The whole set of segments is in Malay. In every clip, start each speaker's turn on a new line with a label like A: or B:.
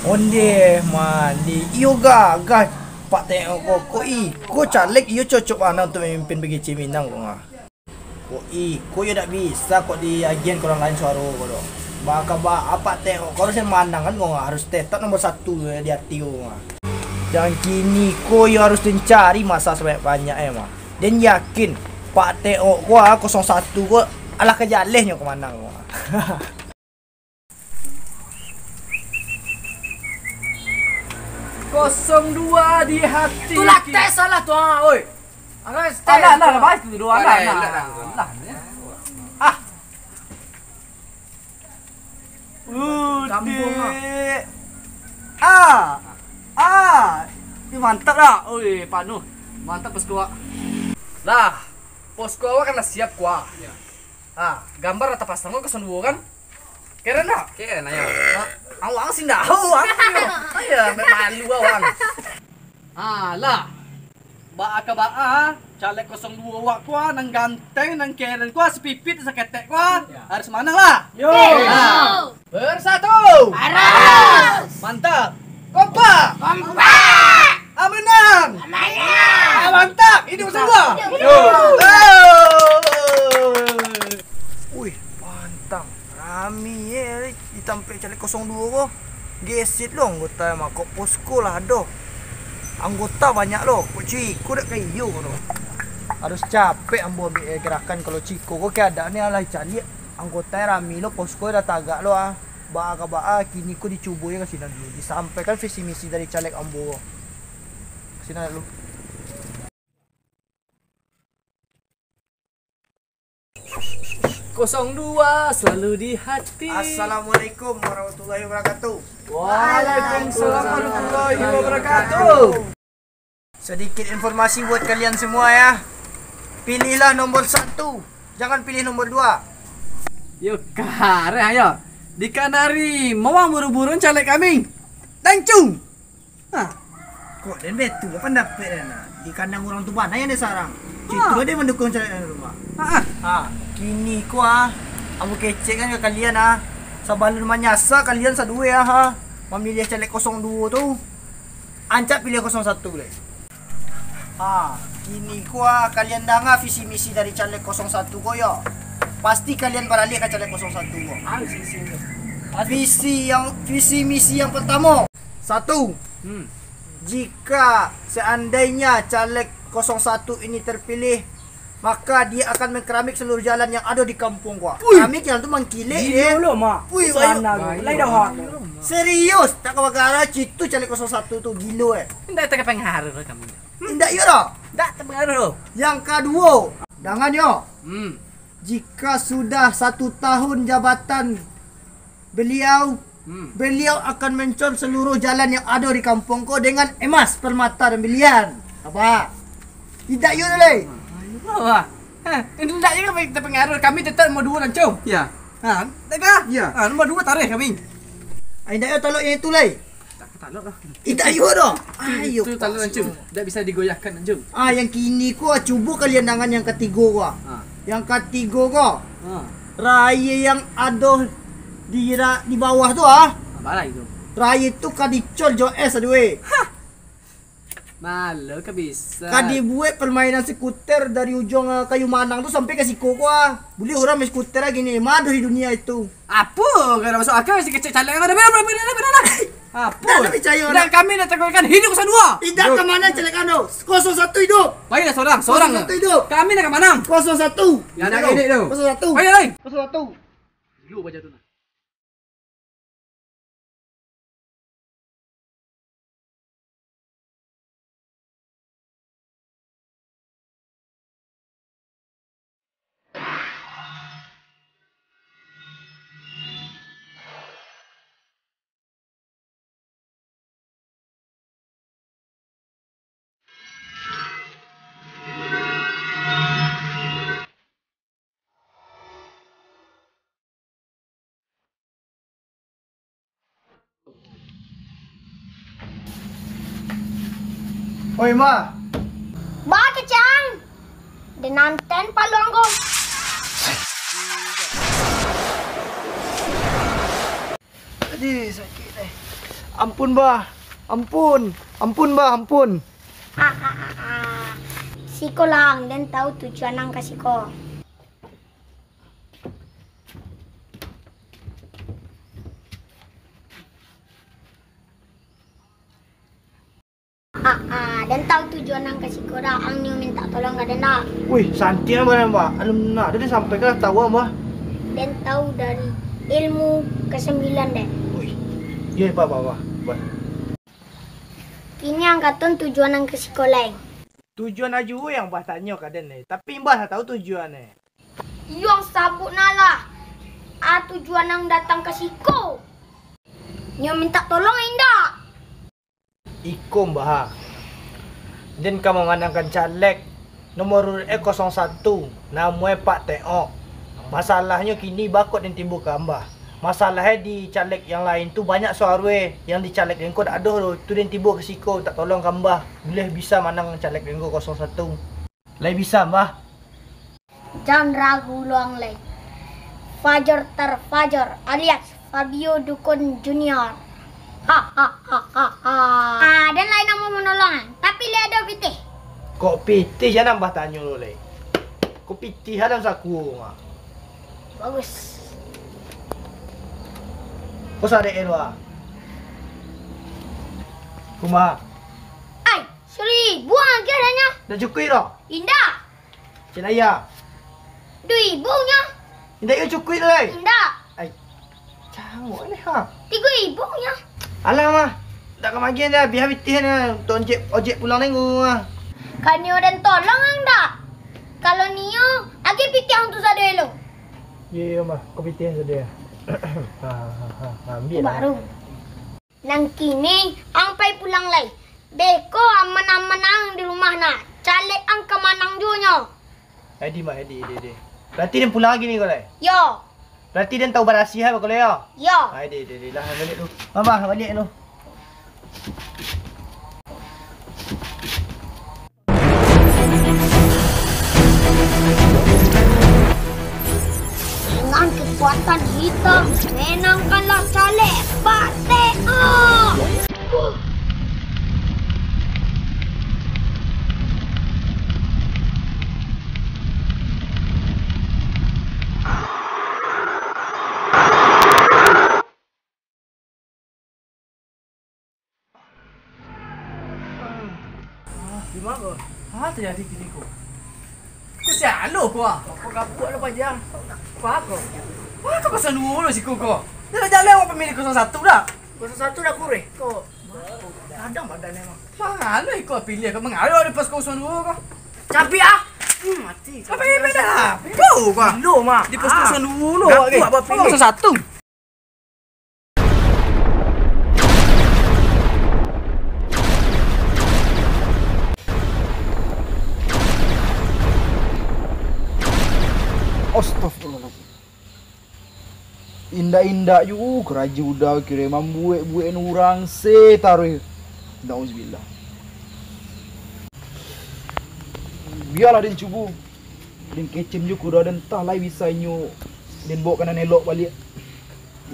A: Onde mandi yoga gah pak tengok ko caleg iyo cocok mana untuk memimpin BGC Minang ko nga. Ko yo tak bisa kok di agen orang lain suara ko do. Baka ba apa tengok ko harus menang kan ko nga harus tetap nomor 1 di hati ko nga. Dan kini ko yo harus mencari masa sebanyak banyak mah. Dan yakin pak tengok ko 01 ko alah kejalehnya ko menang ko.
B: 02 di hati.
A: Itulah tes salah tuh, oi.
B: Alah, baik itu dua alah. Ah.
A: Kampung
B: Ini mantap dah. Oi, Panu. Mantap bosku. Lah, bosku awak kan siap kuah. Gambar rata pasang ke 02 kan? Keren dah? Keren ayo. Awang sih dah. Ayo, malu awang. Lah. Baa caleg 02 awak kuah nang ganteng nang keren kuah sepipit seketek kuah. Harus manang lah.
A: Yo.
B: Bersatu.
C: Harus.
B: Mantap. Kompak. Menang. Mantap. Hidup semua.
A: Wih, mantap. Rami ditampil caleg 02 ko. Gesit lo anggota mah kok posko lah doh. Anggota banyak loh. Kok Ciko dak kayu loh. Harus capek ambo gerakan kalau Ciko kok keadaannya alai cari anggota Rami lo posko dah tagak lo Baa kini ko dicubo ya kasih dulu. Disampaikan visi misi dari caleg ambo. Kasih dulu.
B: Dua selalu di hati.
A: Assalamualaikum warahmatullahi wabarakatuh.
B: Waalaikumsalam warahmatullahi wabarakatuh.
A: Sedikit informasi buat kalian semua ya. Pilihlah nomor 1. Jangan pilih nomor 2.
B: Yuk kare ayo. Di Kanari mau buru-buru caleg kami. Tangcung.
A: Kok dan betul pendapat dana. Di kandang orang tua mana yang dia sarang. Citra dia mendukung caleg dari rumah. Kini ko amo kece kan ke kalian Sabalun manyasa kalian sadue memilih caleg 02 tuh. Ancak pilih 01 boleh. Kini ko kalian danga visi misi dari caleg 01 ko yo. Pasti kalian balik ke caleg 01 ko. Visi misi yang pertama. 1. Jika seandainya caleg 01 ini terpilih, maka dia akan mengkeramik seluruh jalan yang ada di kampung gua. Keramik yang tu mengkilik dia.
B: Gila mak.
A: Lain dah. Serius, tak kawagara citu caleg 01 tu gila
B: Ndak tak pengaruh kami.
A: Indak yo dah.
B: Ndak terpengaruh.
A: Yang kedua, jangan yo. Jika sudah 1 tahun jabatan beliau akan mencor seluruh jalan yang ada di kampung ko dengan emas, permata dan bilian. Apa? Tidak yo le.
B: Ini tidak juga terpengaruh. Kami tetap nomor 2 lancung. Ya. Tak ya. Nomor 2 tarik kami.
A: Tidak yo taluk yang itu le.
B: Tak lah.
A: Tidak yo dah. Ayo.
B: Itu taluk lancung. Tak bisa digoyahkan lancung.
A: Yang kini ko cuba kalian dengan yang ketiga ko. Yang ketiga ko. Raya yang ada di bawah tu
B: Apa itu?
A: Raya tu kadicol jo es aduh.
B: Malu ke bisa.
A: Dibuat permainan skuter dari ujung kayu manang tu sampai ke Siko ko Boleh orang main skuter lagi ni. Madu di dunia itu.
B: Apa? Kalau masuk akal si kecil caleg ada benar. Apa?
A: Tak percaya
B: Dan kami nak teguhkan hidup 02.
A: Tidak ke mana caleg anu? 01 hidup.
B: Baiklah seorang.
A: 01 hidup.
B: Kami nak ke mana?
A: 01.
B: Ya nak ini tu.
A: 01.
B: Baiklah.
A: 01.
B: Lu baca tu.
A: Oi ma.
C: Ba kecang. Denanten palonggo.
A: Aduh sakit Ampun bah. Ampun. Ampun bah, ampun.
C: Siko lang, dan tahu tujuan ang kasiko. Dan tahu tujuan ang kasiko dah. Ang niyo minta tolong ka na.
A: Wih, santai bah, mbak. Alam nak, dia sampai ke tahu mbak.
C: Dan tahu dari ilmu ke-9 deh.
A: Wih. Ya, bah.
C: Kini ang katon tujuan ang kasiko lain.
A: Tujuan aju yang bah tanya kaden ni. Tapi mbah tak tahu tujuan ni.
C: Yung sabut nalah. Tujuan ang datang kasiko. Niyo minta tolong indah.
A: Iko mbah. Dan kamu mengandangkan caleg nomor 01 namanya Pak Teo. Masalahnya kini bakot yang timbul ke mbah. Masalahnya di caleg yang lain tu banyak suara yang di caleg yang kau tak ada tu dan timbul ke siko tak tolong ke mbah. Boleh bisa menang caleg yang kau 01. Lai bisa mbah.
C: Jangan ragu luang lagi. Fajar terfajar alias Fabio Dukun Junior. Dan lain nama menolong. Tapi lihat ada pitih.
A: Kok pitih jangan mbah tanya lu lai. Kok pitih ada saku mah.
C: Bagus.
A: Kau sadar elwa. Kuma.
C: Ay, sorry, buang kiranya.
A: Dah cukup dah.
C: Indah.
A: Cenaya.
C: Dui, buangnya.
A: Indah you cukup dah lai.
C: Indah.
A: Ai. Cangok ni ha.
C: 3,000 nya.
A: Alah mah. Tak kemagian dah. Biar pitih dah. Untuk ojek pulang tengok mah.
C: Kan Nio dan tolong anda. Kalau Nio, agi pitih ang tu sada elo.
A: Ya mah. Kau pitih saja. Ambil lah.
C: Baru. Nang kini, ang pay pulang lay. Beko aman-aman di rumah na. Caleg ang kamanang junyo.
A: Edi mah, Edi. Berarti dia pulang lagi ni kau lai?
C: Yo,
A: Berarti dia tahu berasiah apa kau lai ya?
C: yo.
A: Edi. Lah balik tu. Mama, balik tu.
C: Dengan kekuatan hitam, menangkanlah caleg Pak Teo.
B: Gimana kau? Terjadi gini kau. Kau sialo kau ah. Kau kaput lah panjang. Apa kau? Wah, kau pasal dulu sih kau. Dia dah jalan awak pemilik 01 dah. 01 dah kureh. Kau kadang badan memang. Mana kau pilih kau mengalir di pas 02 kau. Capi ah. Mati. Apa yang beda? Kau kau. Lo mah. Di pas 02 lo. Gak apa pilih. 01.
D: Astaghfirullahaladzim. Indah-indah you keraja udah kira membuat orang se taruh. Nauzubillah. Biarlah dia cubu. Dia kecem juga dah dan entah lai bisa nyu. Dia bawa kanan elok balik.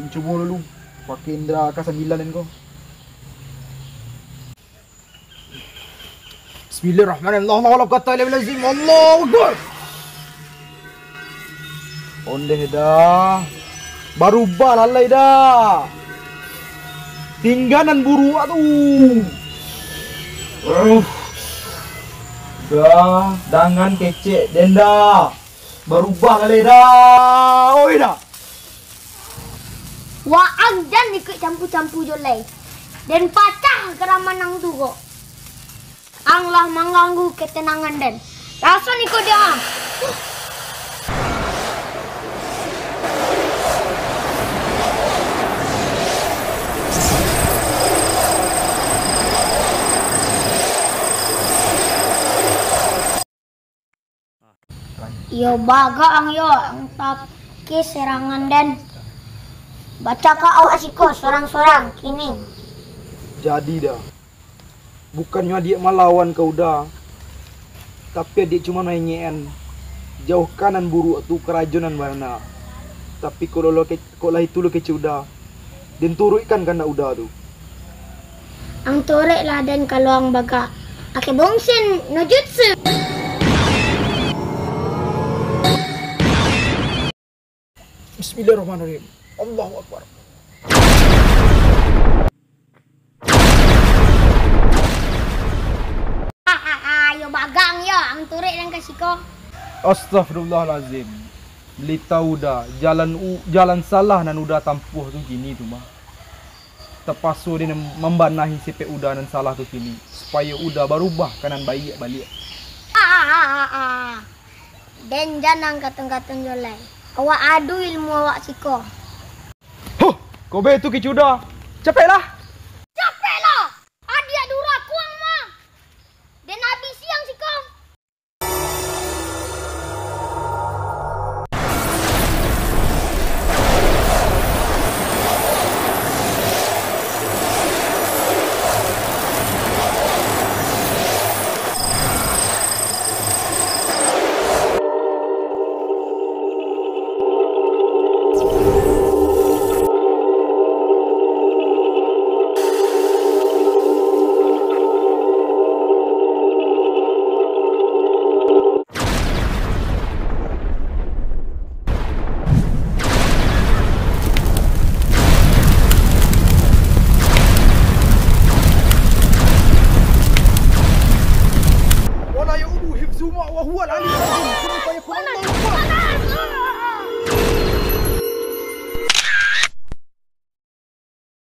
D: Dia cubu dulu. Pakai indra ke-9 dan kau. Bismillahirrahmanirrahim. Allahu akbar. Allahu akbar. Ondeh dah. Baru balalai dah. Tinggalan buruk tu. Dah, dangan kecek denda. Berubah lalai dah. Oi dah.
C: Waang dan ikut campur-campur jolai. Dan pacah keramanang tu kok. Anglah mengganggu ketenangan dan. Rasa ni kau dia. Yo baga ang yo ang taki serangan dan baca ka awak siko sorang-sorang kini.
D: Jadi dah. Bukannya dia melawan kau dah. Tapi dia cuma main jauh kanan buruk tu kerajunan mana. Tapi kalau lah itu lo kecil dah. Dan turutkan kanda udah tu.
C: Ang turek lah dan kalau ang baga. Ake bongsen no jutsu.
D: Bismillahirrahmanirrahim. Allahu Akbar.
C: Yo bagang yo ang turek dan kasih ko.
D: Astaghfirullahalazim. Beli tahu dah jalan salah nan udah tampuh tu kini tu mah. Terpasu dia membanahi CP udah nan salah tu kini supaya udah berubah kanan baik balik.
C: Dan jangan katong-katong jolai. Awak adu ilmu awak siko.
D: Huh, kau betul ke cuda? Capek lah.